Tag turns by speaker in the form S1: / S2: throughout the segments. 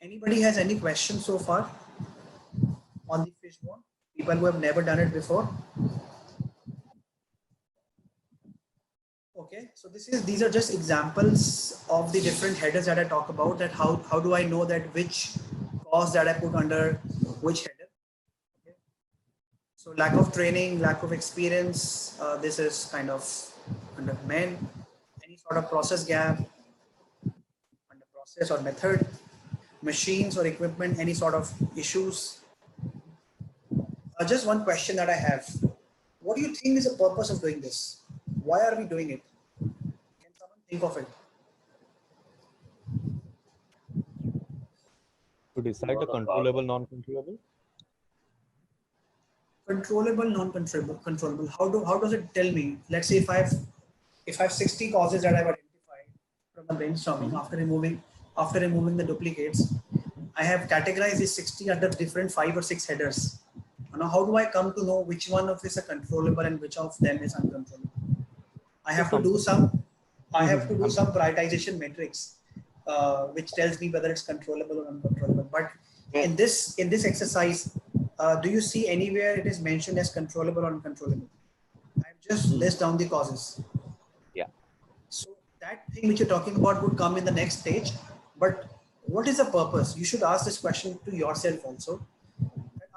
S1: Anybody has any questions so far on the fishbone? People who have never done it before. Okay, so these are just examples of the different headers that I talk about. That how do I know that which cause that I put under which header? Okay. So lack of training, lack of experience. This is kind of under men. Any sort of process gap under process or method. Machines or equipment. Any sort of issues. Just one question that I have. What do you think is the purpose of doing this? Why are we doing it? Can someone think of it?
S2: To decide the controllable, non-controllable?
S1: Controllable, non-controllable. How does it tell me? Let's say if I have 60 causes that I've identified from the brainstorming after removing the duplicates, I have categorized these 60 under different 5 or 6 headers. Now, how do I come to know which one of these are controllable and which of them is uncontrollable? I have to do some prioritization metrics, which tells me whether it's controllable or uncontrollable. But in this exercise, do you see anywhere it is mentioned as controllable or uncontrollable? I've just list down the causes.
S2: Yeah.
S1: So that thing which you're talking about would come in the next stage. But what is the purpose? You should ask this question to yourself also.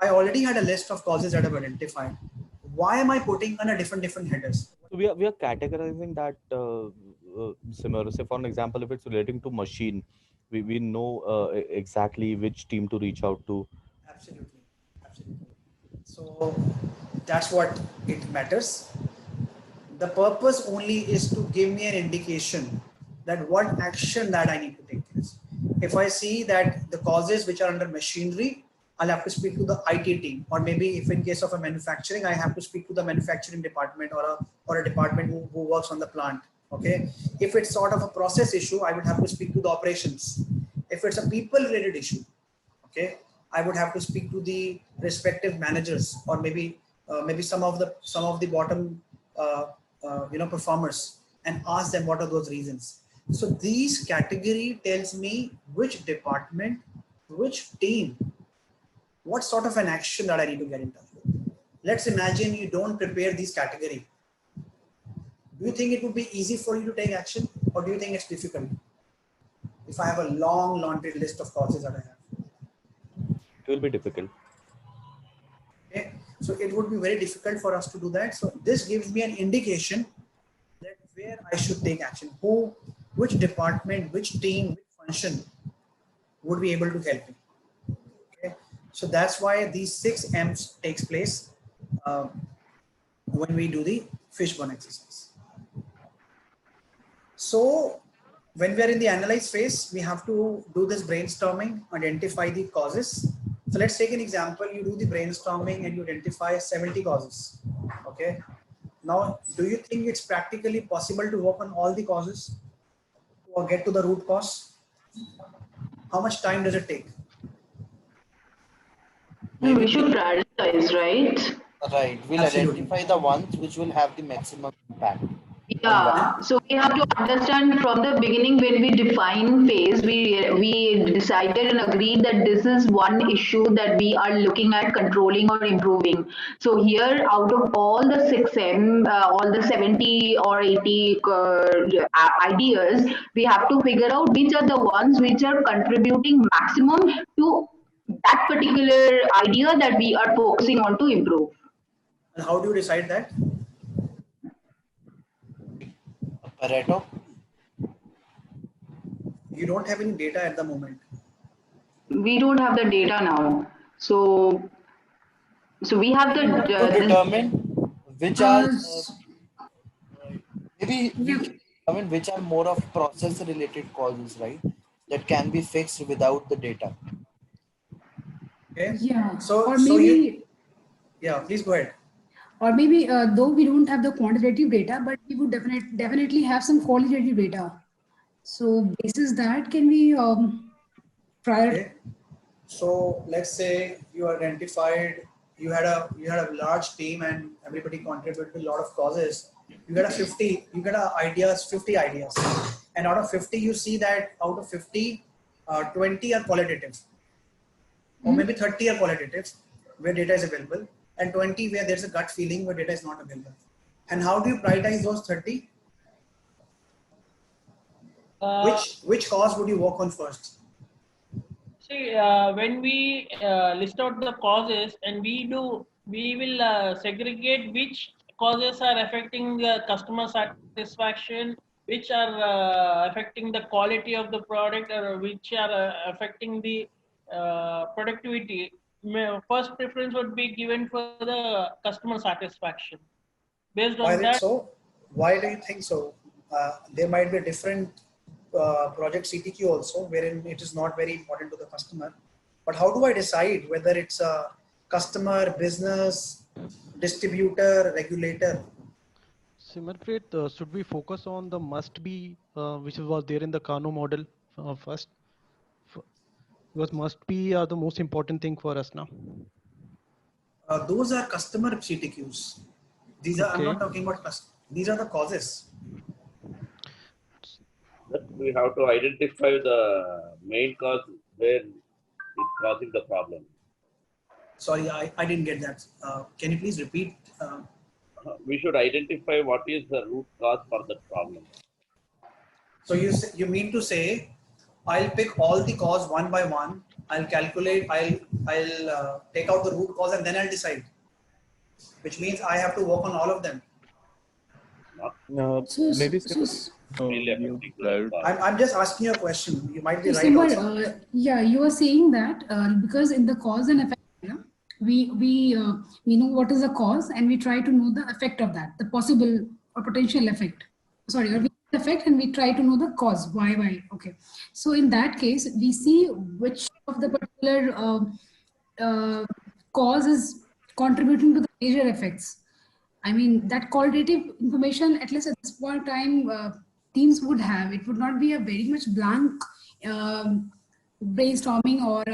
S1: I already had a list of causes that I've identified. Why am I putting on a different headers?
S2: So we are categorizing that similar. Say for an example, if it's relating to machine, we know exactly which team to reach out to.
S1: Absolutely. So that's what it matters. The purpose only is to give me an indication that what action that I need to take place. If I see that the causes which are under machinery, I'll have to speak to the IT team, or maybe if in case of a manufacturing, I have to speak to the manufacturing department or a department who works on the plant. Okay. If it's sort of a process issue, I would have to speak to the operations. If it's a people related issue, okay, I would have to speak to the respective managers, or maybe some of the bottom performers, and ask them what are those reasons. So these category tells me which department, which team, what sort of an action that I need to get in touch with. Let's imagine you don't prepare these category. Do you think it would be easy for you to take action, or do you think it's difficult? If I have a long laundry list of causes that I have,
S2: it will be difficult.
S1: Okay, so it would be very difficult for us to do that. So this gives me an indication that where I should take action, which department, which team, which function would be able to help me. Okay, so that's why these 6 M's takes place when we do the fishbone exercise. So when we are in the analyze phase, we have to do this brainstorming, identify the causes. So let's take an example. You do the brainstorming and you identify 70 causes. Okay. Now, do you think it's practically possible to work on all the causes or get to the root cause? How much time does it take?
S3: We should prioritize, right?
S4: Right. We'll identify the ones which will have the maximum impact.
S3: Yeah, so we have to understand from the beginning when we define phase, we decided and agreed that this is one issue that we are looking at controlling or improving. So here, out of all the 6M, all the 70 or 80 ideas, we have to figure out which are the ones which are contributing maximum to that particular idea that we are focusing on to improve.
S1: And how do you decide that?
S4: Pareto?
S1: You don't have any data at the moment.
S3: We don't have the data now. So we have the
S4: determine which are maybe which are more of process related causes, right? That can be fixed without the data.
S1: Okay.
S5: Yeah.
S1: So maybe please go ahead.
S5: Or maybe though we don't have the quantitative data, but we would definitely have some qualitative data. So basis that, can we
S1: Okay. So let's say you identified you had a large team and everybody contributed to a lot of causes. You get 50 ideas, and out of 50 you see that out of 50 20 are qualitative, or maybe 30 are qualitative, where data is available, and 20 where there's a gut feeling where data is not available. And how do you prioritize those 30? Which cause would you work on first?
S6: See, when we list out the causes, and we will segregate which causes are affecting the customer satisfaction, which are affecting the quality of the product, or which are affecting the productivity. First preference would be given for the customer satisfaction. Based
S1: Why
S6: on
S1: is it
S6: that,
S1: so? Why do you think so? There might be a different project CTQ also, wherein it is not very important to the customer. But how do I decide whether it's a customer, business, distributor, regulator?
S7: Simarpreet, should we focus on the must be, which was there in the Kano model first? Because must be the most important thing for us now.
S1: Those are customer CTQs. These are, I'm not
S7: Okay.
S1: talking about these are the causes.
S8: That we have to identify the main cause where it's causing the problem.
S1: Sorry, I didn't get that. Can you please repeat?
S8: We should identify what is the root cause for that problem.
S1: So you mean to say, I'll pick all the cause one by one. I'll calculate. I'll take out the root cause and then I'll decide. Which means I have to work on all of them.
S2: Maybe
S8: Really affecting the cause.
S1: I'm just asking you a question. You might be
S5: So,
S1: right.
S5: Simar,
S1: Also.
S5: yeah, you are saying that because in the cause and effect, we know what is the cause and we try to know the effect of that, the possible or potential effect. Sorry, or we effect and we try to know the cause. Why? Okay. So in that case, we see which of the particular cause is contributing to the major effects. I mean, that qualitative information, at least at this point in time, teams would have. It would not be a very much blank brainstorming or.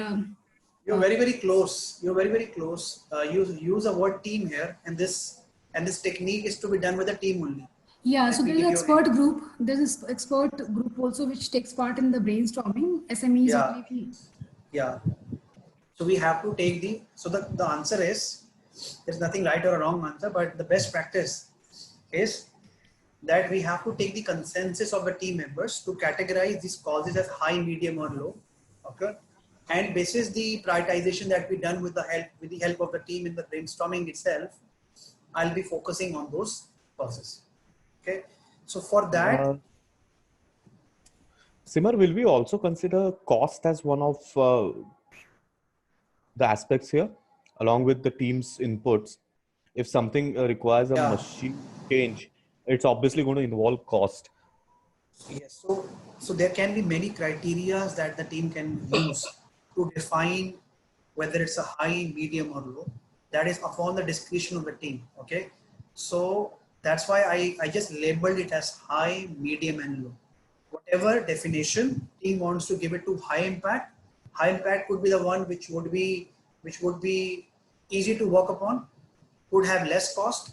S1: You're very close. You're very close. You use a word team here, and this technique is to be done with a team only.
S5: Yeah, so there's an expert group. There's this expert group also which takes part in the brainstorming. SMEs.
S1: Yeah. Yeah. So we have to take the. So the answer is, there's nothing right or a wrong answer, but the best practice is that we have to take the consensus of the team members to categorize these causes as high, medium, or low. Okay. And basis the prioritization that we done with the help of the team in the brainstorming itself, I'll be focusing on those causes. Okay. So for that,
S2: Simar, will we also consider cost as one of the aspects here, along with the team's inputs? If something requires a machine change, it's obviously going to involve cost.
S1: yes. So there can be many criteria that the team can use to define whether it's a high, medium, or low. That is upon the discretion of the team. Okay. So that's why I just labeled it as high, medium, and low. Whatever definition team wants to give it to high impact. High impact could be the one which would be easy to work upon, could have less cost,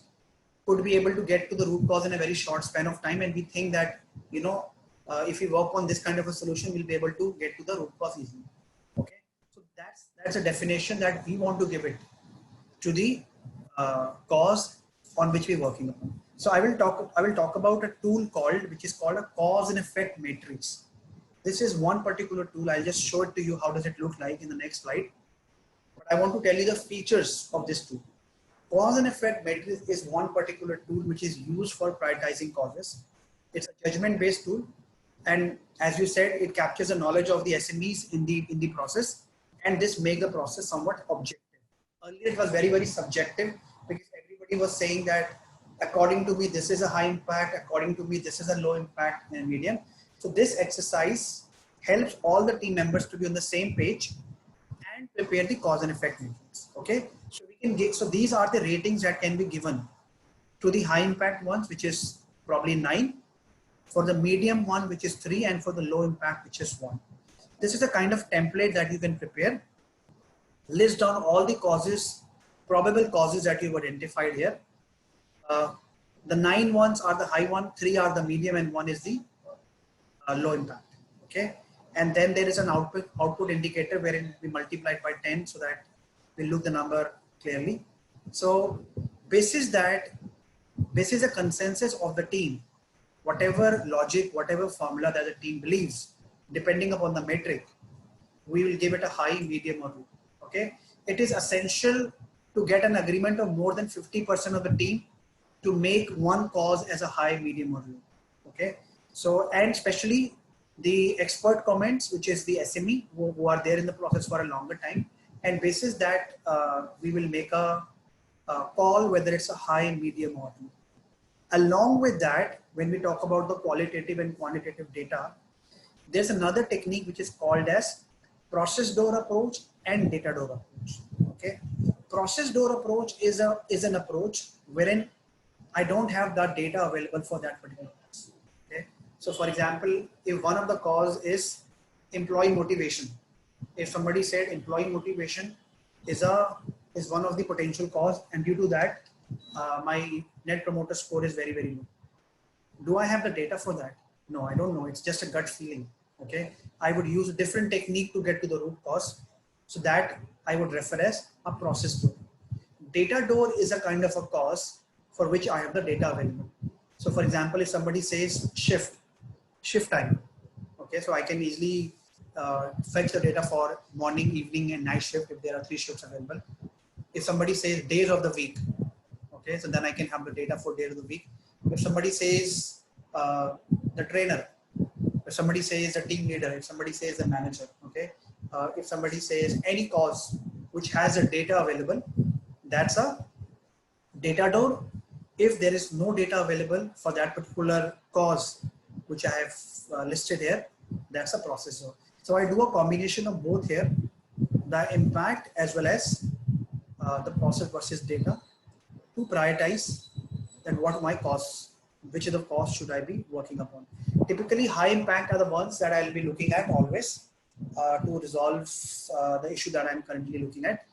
S1: could be able to get to the root cause in a very short span of time. And we think that, if we work on this kind of a solution, we'll be able to get to the root cause easily. Okay. So that's a definition that we want to give it to the cause on which we're working upon. So I will talk about a tool which is called a cause and effect matrix. This is one particular tool. I'll just show it to you. How does it look like in the next slide? But I want to tell you the features of this tool. Cause and effect matrix is one particular tool which is used for prioritizing causes. It's a judgment-based tool, and as you said, it captures the knowledge of the SMEs in the process, and this makes the process somewhat objective. Earlier, it was very subjective because everybody was saying that according to me, this is a high impact. According to me, this is a low impact and medium. So this exercise helps all the team members to be on the same page and prepare the cause and effect matrix. Okay. So we can get, so these are the ratings that can be given to the high impact ones, which is probably 9, for the medium one, which is 3, and for the low impact, which is 1. This is a kind of template that you can prepare. List down all the causes, probable causes that you've identified here. The 9 ones are the high one, 3 are the medium, and 1 is the low impact. Okay. And then there is an output indicator wherein we multiply it by 10 so that we look the number clearly. So this is a consensus of the team. Whatever logic, whatever formula that the team believes, depending upon the metric, we will give it a high, medium, or low. Okay. It is essential to get an agreement of more than 50% of the team to make one cause as a high, medium, or low. Okay. So, and especially the expert comments, which is the SME who are there in the process for a longer time. And basis that we will make a call whether it's a high, medium, or low. Along with that, when we talk about the qualitative and quantitative data, there's another technique which is called as process door approach and data door approach. Okay, process door approach is an approach wherein I don't have that data available for that particular cause. Okay, so for example, if one of the cause is employee motivation, if somebody said employee motivation is one of the potential cause, and due to that my net promoter score is very, very low. Do I have the data for that? No, I don't know. It's just a gut feeling. Okay, I would use a different technique to get to the root cause. So that I would refer as a process door. Data door is a kind of a cause for which I have the data available. So for example, if somebody says shift time, okay, so I can easily fetch the data for morning, evening, and night shift if there are 3 shifts available. If somebody says days of the week, okay, so then I can have the data for days of the week. If somebody says the trainer, if somebody says the team leader, if somebody says the manager, okay, if somebody says any cause which has a data available, that's a data door. If there is no data available for that particular cause which I have listed here, that's a process door. So I do a combination of both here, the impact as well as the process versus data, to prioritize that what my costs, which of the costs should I be working upon. Typically high impact are the ones that I'll be looking at always to resolve the issue that I'm currently looking at.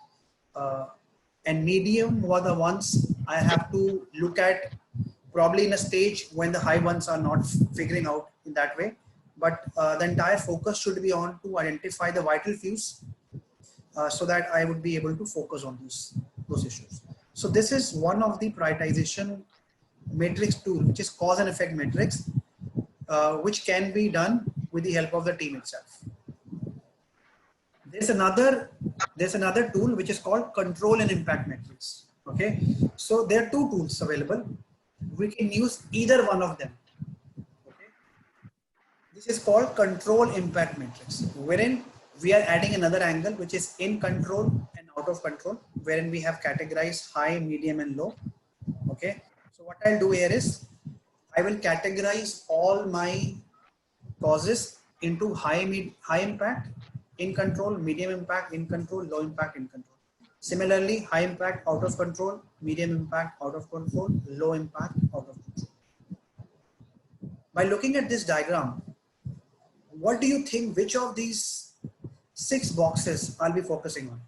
S1: And medium were the ones I have to look at probably in a stage when the high ones are not figuring out in that way. But the entire focus should be on to identify the vital fews so that I would be able to focus on those issues. So this is one of the prioritization matrix tool, which is cause and effect matrix, which can be done with the help of the team itself. There's another tool which is called control and impact matrix. Okay, so there are 2 tools available. We can use either one of them. Okay, this is called control impact matrix, wherein we are adding another angle which is in control and out of control, wherein we have categorized high, medium, and low. Okay, so what I'll do here is I will categorize all my causes into high impact, in control, medium impact, in control, low impact, in control. Similarly, high impact, out of control, medium impact, out of control, low impact, out of control. By looking at this diagram, what do you think, which of these 6 boxes I'll be focusing on?